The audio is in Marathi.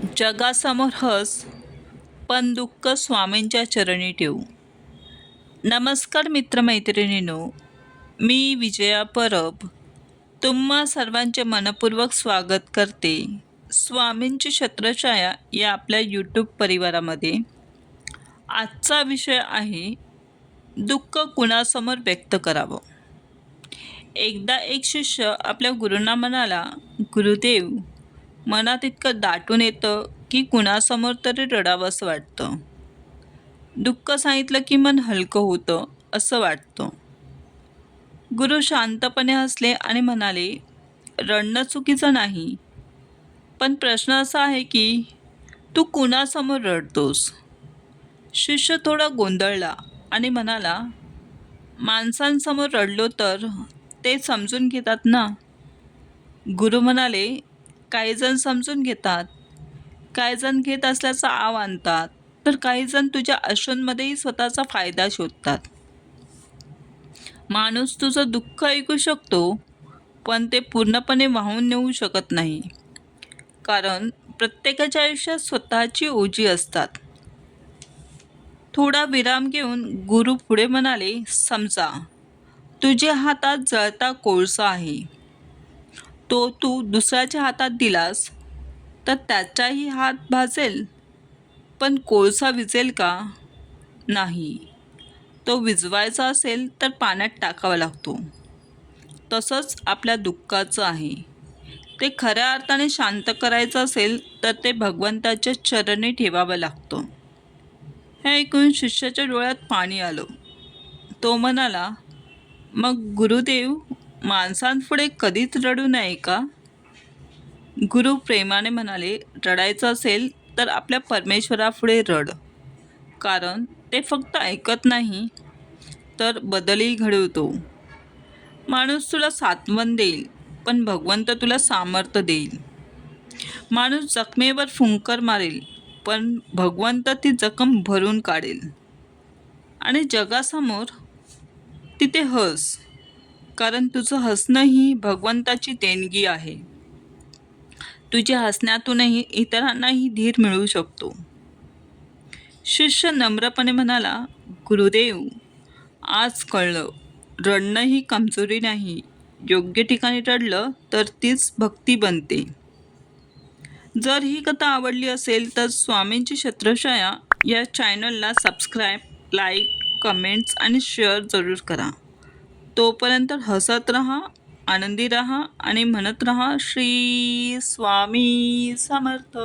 जगासमोर हस पण दुःख स्वामींच्या चरणी ठेवू. नमस्कार मित्रमैत्रिणींनो, मी विजया परब तुम्हा सर्वांचे मनपूर्वक स्वागत करते स्वामींची छत्रछाया या आपल्या यूट्यूब परिवारामध्ये. आजचा विषय आहे दुःख कुणासमोर व्यक्त करावं. एकदा एक शिष्य आपल्या गुरूंना म्हणाला, गुरुदेव, मनात इतकं दाटून येतं की कुणासमोर तरी रडावंसं वाटतं. दुःख सांगितलं की मन हलकं होतं असं वाटतं. गुरु शांतपणे हसले आणि म्हणाले, रडणं चुकीचं नाही, पण प्रश्न असा आहे की तू कुणासमोर रडतोस. शिष्य थोडा गोंधळला आणि म्हणाला, माणसांसमोर रडलो तर ते समजून घेतात ना. गुरु म्हणाले, काही जण समजून घेतात, काही जण घेत असल्याचा आव आणतात, तर काही जण तुझ्या अश्रूंमध्येही स्वतःचा फायदा शोधतात. माणूस तुझं दुःख ऐकू शकतो, पण ते पूर्णपणे वाहून नेऊ शकत नाही, कारण प्रत्येकाच्या आयुष्यात स्वतःची ओझी असतात. थोडा विराम घेऊन गुरु पुढे म्हणाले, समजा तुझ्या हातात जळता कोळसा आहे. तो तू दुसऱ्याच्या हातात दिलास तर त्याचाही हात भाजेल, पण कोळसा विझेल का? नाही. तो विझवायचा असेल तर पाण्यात टाकावा लागतो. तसंच आपल्या दुःखाचं आहे. ते खऱ्या अर्थाने शांत करायचं असेल तर ते भगवंताच्या चरणी ठेवावं लागतं. हे ऐकून शिष्याच्या डोळ्यात पाणी आलं. तो म्हणाला, मग गुरुदेव, माणसांपुढे कधीच रडू नये का? गुरु प्रेमाने म्हणाले, रडायचं असेल तर आपल्या परमेश्वरापुढे रड, कारण ते फक्त ऐकत नाही तर बदलही घडवतो. माणूस तुला सांत्वन देईल, पण भगवंत तुला सामर्थ्य देईल. माणूस जखमेवर फुंकर मारेल, पण भगवंत ती जखम भरून काढेल. आणि जगासमोर तिथे हस, कारण तुझं हसणं ही भगवंताची देणगी आहे. तुझ्या हसण्यातूनही इतरांनाही धीर मिळू शकतो. शिष्य नम्रपणे म्हणाला, गुरुदेव, आज कळलं, रडणं ही कमजोरी नाही. योग्य ठिकाणी रडलं तर तीच भक्ती बनते. जर ही कथा आवडली असेल तर स्वामींची छत्रछाया या चॅनलला सबस्क्राईब, लाईक, कमेंट्स आणि शेअर जरूर करा. तोपर्यंत हसत रहा, आनंदी रहा आणि म्हणत रहा, श्री स्वामी समर्थ.